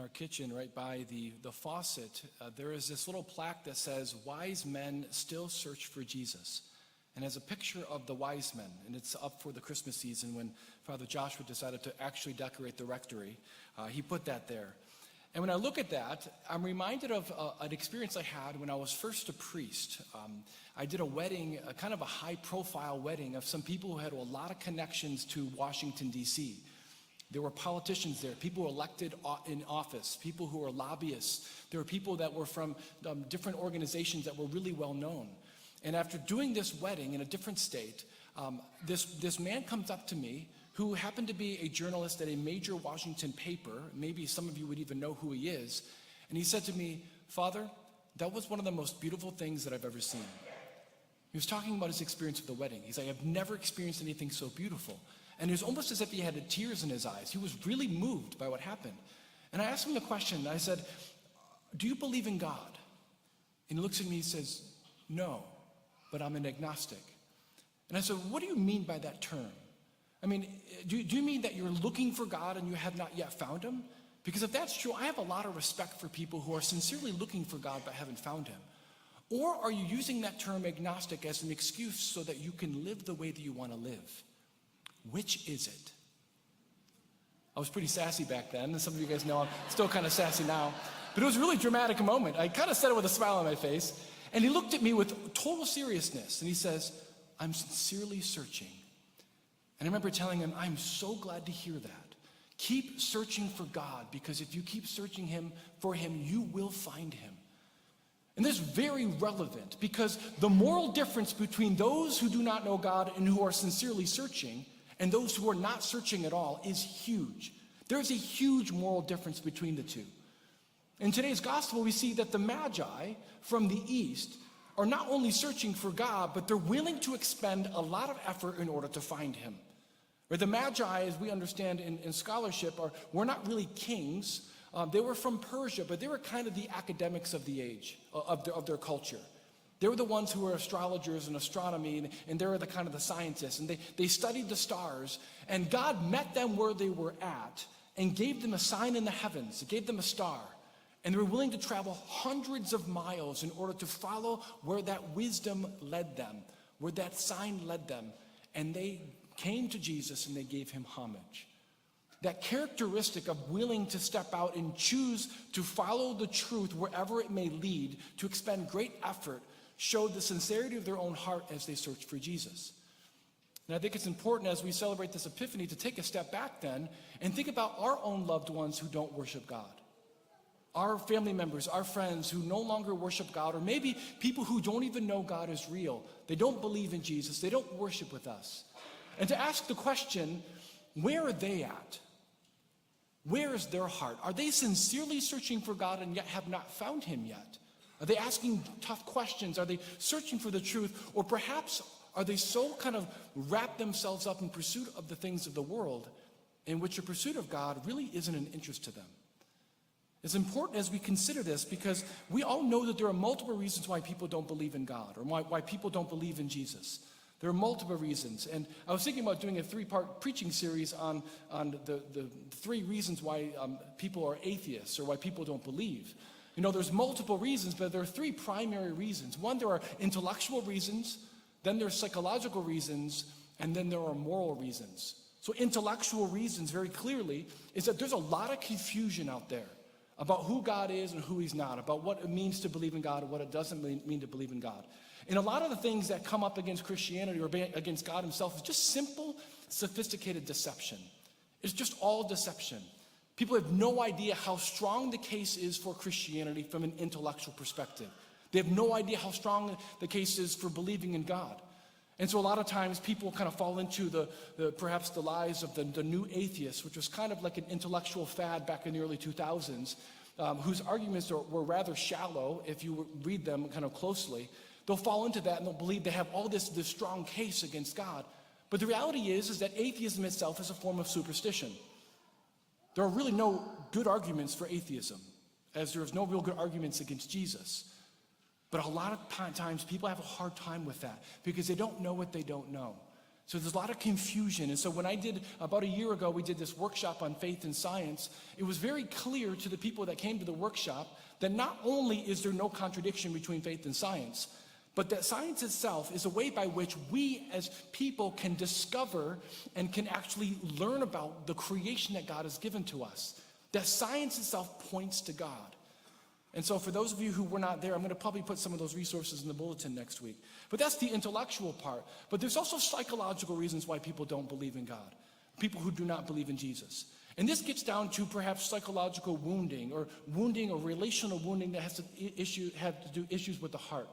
our kitchen, right by the faucet, there is this little plaque that says, "Wise men still search for Jesus." And has a picture of the wise men, and it's up for the Christmas season when Father Joshua decided to actually decorate the rectory. He put that there. And when I look at that, I'm reminded of an experience I had when I was first a priest. I did a wedding, a kind of a high-profile wedding of some people who had a lot of connections to Washington, D.C. There were politicians there, people who were elected in office, people who were lobbyists. There were people that were from different organizations that were really well known. And after doing this wedding in a different state, this man comes up to me who happened to be a journalist at a major Washington paper. Maybe some of you would even know who he is. And he said to me, "Father, that was one of the most beautiful things that I've ever seen." He was talking about his experience of the wedding. He's like, "I've never experienced anything so beautiful." And it was almost as if he had tears in his eyes. He was really moved by what happened. And I asked him the question. I said, "Do you believe in God?" And he looks at me and says, "No, but I'm an agnostic." And I said, "What do you mean by that term? I mean, do you mean that you're looking for God and you have not yet found him? Because if that's true, I have a lot of respect for people who are sincerely looking for God but haven't found him. Or are you using that term agnostic as an excuse so that you can live the way that you want to live? Which is it?" I was pretty sassy back then, and some of you guys know I'm still kind of sassy now. But it was a really dramatic moment. I kind of said it with a smile on my face. And he looked at me with total seriousness, and he says, "I'm sincerely searching." And I remember telling him, "I'm so glad to hear that. Keep searching for God, because if you keep searching for him, you will find him." And this is very relevant, because the moral difference between those who do not know God and who are sincerely searching and those who are not searching at all is huge. There's a huge moral difference between the two. In today's gospel, we see that the Magi from the east are not only searching for God, but they're willing to expend a lot of effort in order to find him. Or the Magi, as we understand in scholarship, were not really kings. They were from Persia, but they were kind of the academics of the age, of their culture. They were the ones who were astrologers and astronomy, and they were the kind of the scientists, and they studied the stars, and God met them where they were at and gave them a sign in the heavens. He gave them a star, and they were willing to travel hundreds of miles in order to follow where that wisdom led them, where that sign led them, and they came to Jesus and they gave him homage. That characteristic of willing to step out and choose to follow the truth wherever it may lead, to expend great effort, showed the sincerity of their own heart as they searched for Jesus. And I think it's important as we celebrate this Epiphany to take a step back then and think about our own loved ones who don't worship God. Our family members, our friends who no longer worship God, or maybe people who don't even know God is real. They don't believe in Jesus. They don't worship with us. And to ask the question, where are they at? Where is their heart? Are they sincerely searching for God and yet have not found him yet? Are they asking tough questions? Are they searching for the truth? Or perhaps are they so kind of wrapped themselves up in pursuit of the things of the world in which the pursuit of God really isn't an interest to them? It's important as we consider this because we all know that there are multiple reasons why people don't believe in God or why people don't believe in Jesus. There are multiple reasons. And I was thinking about doing a 3-part preaching series on the 3 reasons why people are atheists or why people don't believe. You know, there's multiple reasons, but there are 3 primary reasons. One, there are intellectual reasons, then there's psychological reasons, and then there are moral reasons. So intellectual reasons, very clearly, is that there's a lot of confusion out there about who God is and who he's not, about what it means to believe in God and what it doesn't mean to believe in God. And a lot of the things that come up against Christianity or against God himself is just simple, sophisticated deception. It's just all deception. People have no idea how strong the case is for Christianity from an intellectual perspective. They have no idea how strong the case is for believing in God. And so a lot of times people kind of fall into perhaps the lies of the new atheists, which was kind of like an intellectual fad back in the early 2000s, whose arguments were rather shallow if you read them kind of closely. They'll fall into that and they'll believe they have all this strong case against God. But the reality is that atheism itself is a form of superstition. There are really no good arguments for atheism, as there's no real good arguments against Jesus. But a lot of times people have a hard time with that because they don't know what they don't know. So there's a lot of confusion. And so when about a year ago, we did this workshop on faith and science, it was very clear to the people that came to the workshop that not only is there no contradiction between faith and science, but that science itself is a way by which we as people can discover and can actually learn about the creation that God has given to us. That science itself points to God. And so for those of you who were not there, I'm going to probably put some of those resources in the bulletin next week. But that's the intellectual part. But there's also psychological reasons why people don't believe in God. People who do not believe in Jesus. And this gets down to perhaps psychological wounding or relational wounding that has to do issues with the heart.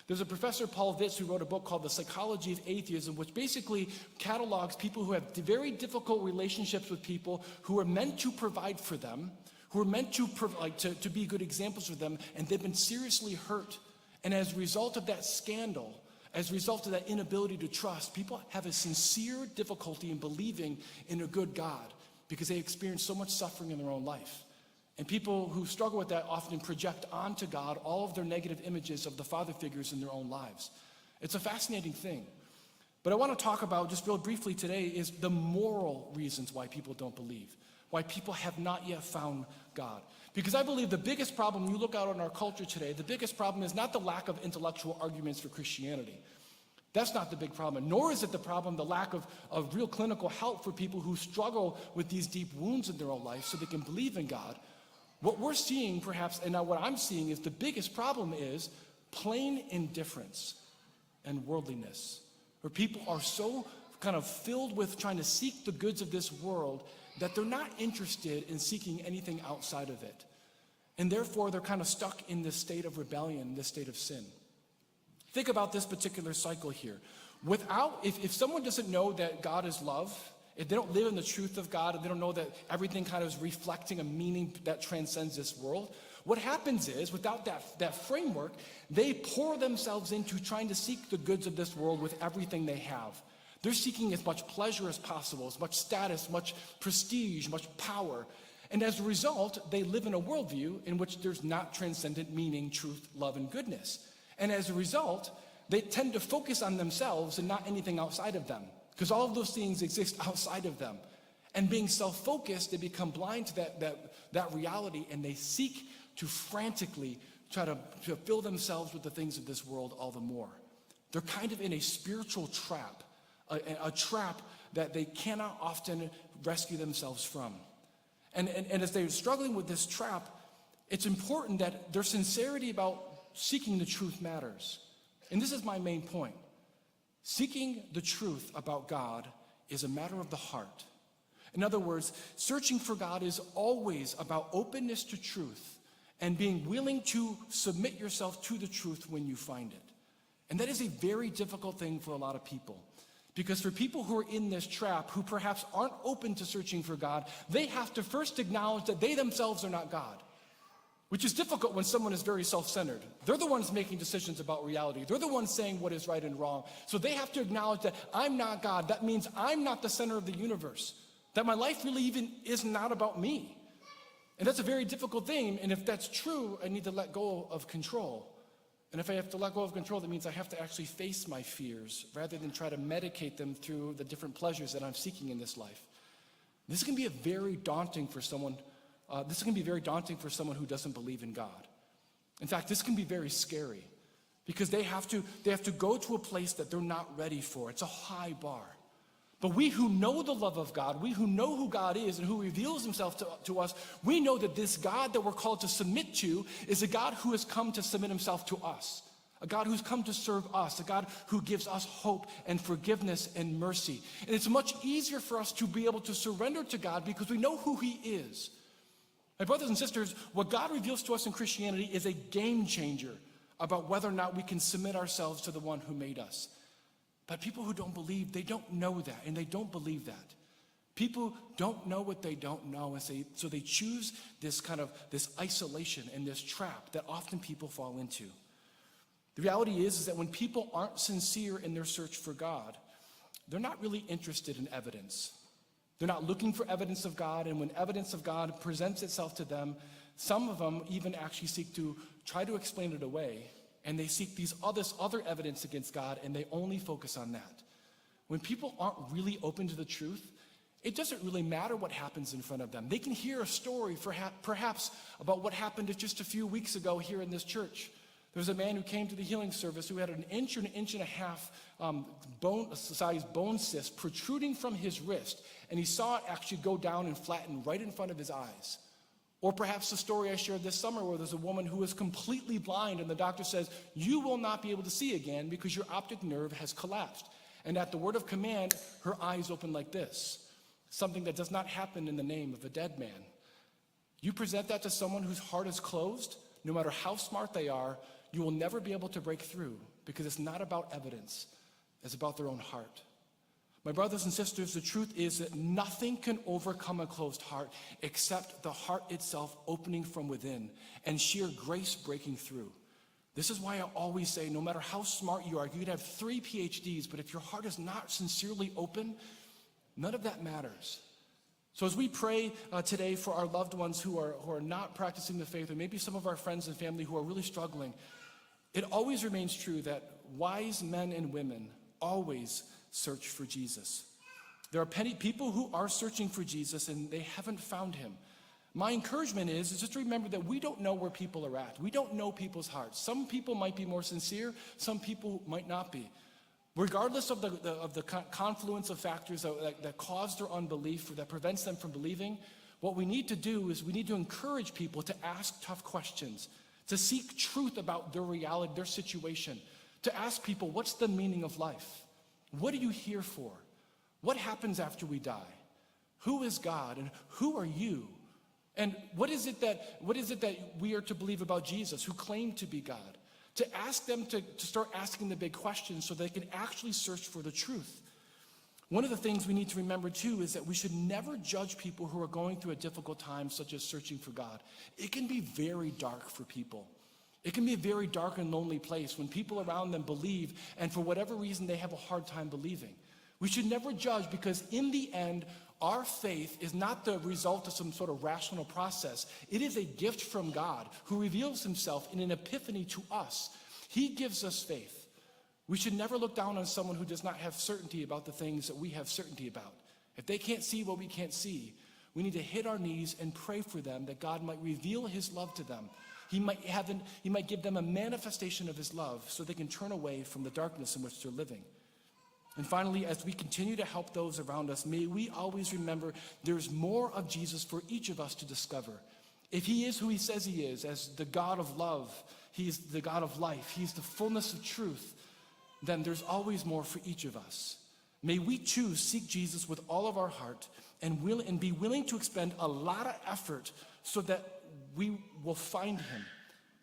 There's a professor, Paul Vitz, who wrote a book called The Psychology of Atheism, which basically catalogs people who have very difficult relationships with people who are meant to provide for them, who are meant to be good examples for them, and they've been seriously hurt. And as a result of that scandal, as a result of that inability to trust, people have a sincere difficulty in believing in a good God because they experience so much suffering in their own life. And people who struggle with that often project onto God all of their negative images of the father figures in their own lives. It's a fascinating thing. But I want to talk about, just real briefly today, is the moral reasons why people don't believe, why people have not yet found God. Because I believe the biggest problem, you look out in our culture today, the biggest problem is not the lack of intellectual arguments for Christianity. That's not the big problem, nor is it the problem, the lack of real clinical help for people who struggle with these deep wounds in their own life so they can believe in God. What we're seeing perhaps, and now what I'm seeing is the biggest problem is plain indifference and worldliness, where people are so kind of filled with trying to seek the goods of this world that they're not interested in seeking anything outside of it. And therefore, they're kind of stuck in this state of rebellion, this state of sin. Think about this particular cycle here. If someone doesn't know that God is love, if they don't live in the truth of God, and they don't know that everything kind of is reflecting a meaning that transcends this world, what happens is, without that framework, they pour themselves into trying to seek the goods of this world with everything they have. They're seeking as much pleasure as possible, as much status, much prestige, much power. And as a result, they live in a worldview in which there's not transcendent meaning, truth, love, and goodness. And as a result, they tend to focus on themselves and not anything outside of them, because all of those things exist outside of them. And being self-focused, they become blind to that reality, and they seek to frantically try to fill themselves with the things of this world all the more. They're kind of in a spiritual trap, a trap that they cannot often rescue themselves from. And as they're struggling with this trap, it's important that their sincerity about seeking the truth matters. And this is my main point. Seeking the truth about God is a matter of the heart. In other words, searching for God is always about openness to truth and being willing to submit yourself to the truth when you find it. And that is a very difficult thing for a lot of people. Because for people who are in this trap, who perhaps aren't open to searching for God, they have to first acknowledge that they themselves are not God. Which is difficult when someone is very self-centered. They're the ones making decisions about reality. They're the ones saying what is right and wrong. So they have to acknowledge that I'm not God. That means I'm not the center of the universe. That my life really even is not about me. And that's a very difficult thing. And if that's true, I need to let go of control. And if I have to let go of control, that means I have to actually face my fears rather than try to medicate them through the different pleasures that I'm seeking in this life. This can be very daunting for someone who doesn't believe in God. In fact, this can be very scary because they have to go to a place that they're not ready for. It's a high bar. But we who know the love of God, we who know who God is and who reveals himself to us, we know that this God that we're called to submit to is a God who has come to submit himself to us, a God who's come to serve us, a God who gives us hope and forgiveness and mercy. And it's much easier for us to be able to surrender to God because we know who he is. My brothers and sisters, what God reveals to us in Christianity is a game changer about whether or not we can submit ourselves to the one who made us. But people who don't believe, they don't know that, and they don't believe that. People don't know what they don't know, and so they choose this isolation and this trap that often people fall into. The reality is that when people aren't sincere in their search for God, they're not really interested in evidence. They're not looking for evidence of God, and when evidence of God presents itself to them, some of them even actually seek to try to explain it away, and they seek other evidence against God, and they only focus on that. When people aren't really open to the truth, it doesn't really matter what happens in front of them. They can hear a story perhaps about what happened just a few weeks ago here in this church. There's a man who came to the healing service who had an inch and a half sized bone cyst protruding from his wrist, and he saw it actually go down and flatten right in front of his eyes. Or perhaps the story I shared this summer where there's a woman who is completely blind and the doctor says, you will not be able to see again because your optic nerve has collapsed. And at the word of command, her eyes open like this, something that does not happen in the name of a dead man. You present that to someone whose heart is closed, no matter how smart they are, you will never be able to break through because it's not about evidence, it's about their own heart. My brothers and sisters, the truth is that nothing can overcome a closed heart except the heart itself opening from within and sheer grace breaking through. This is why I always say, no matter how smart you are, you could have 3 PhDs, but if your heart is not sincerely open, none of that matters. So as we pray today for our loved ones who are not practicing the faith, or maybe some of our friends and family who are really struggling, it always remains true that wise men and women always search for Jesus. There are people who are searching for Jesus and they haven't found him. My encouragement is just to remember that we don't know where people are at. We don't know people's hearts. Some people might be more sincere, some people might not be. Regardless of the confluence of factors that cause their unbelief or that prevents them from believing, what we need to do is we need to encourage people to ask tough questions, to seek truth about their reality, their situation, to ask people, what's the meaning of life? What are you here for? What happens after we die? Who is God and who are you? And what is it that we are to believe about Jesus, who claimed to be God? To ask them to start asking the big questions so they can actually search for the truth. One of the things we need to remember too is that we should never judge people who are going through a difficult time, such as searching for God. It can be very dark for people. It can be a very dark and lonely place when people around them believe, and for whatever reason they have a hard time believing. We should never judge, because in the end, our faith is not the result of some sort of rational process. It is a gift from God who reveals himself in an epiphany to us. He gives us faith. We should never look down on someone who does not have certainty about the things that we have certainty about. If they can't see what we can't see, we need to hit our knees and pray for them that God might reveal his love to them. He might give them a manifestation of his love so they can turn away from the darkness in which they're living. And finally, as we continue to help those around us, may we always remember there's more of Jesus for each of us to discover. If he is who he says he is, as the God of love, he's the God of life, he's the fullness of truth, then there's always more for each of us. May we choose seek Jesus with all of our heart and be willing to expend a lot of effort so that we will find him.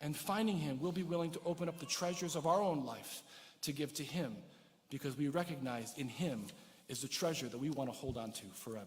And finding him, we'll be willing to open up the treasures of our own life to give to him, because we recognize in him is the treasure that we want to hold on to forever.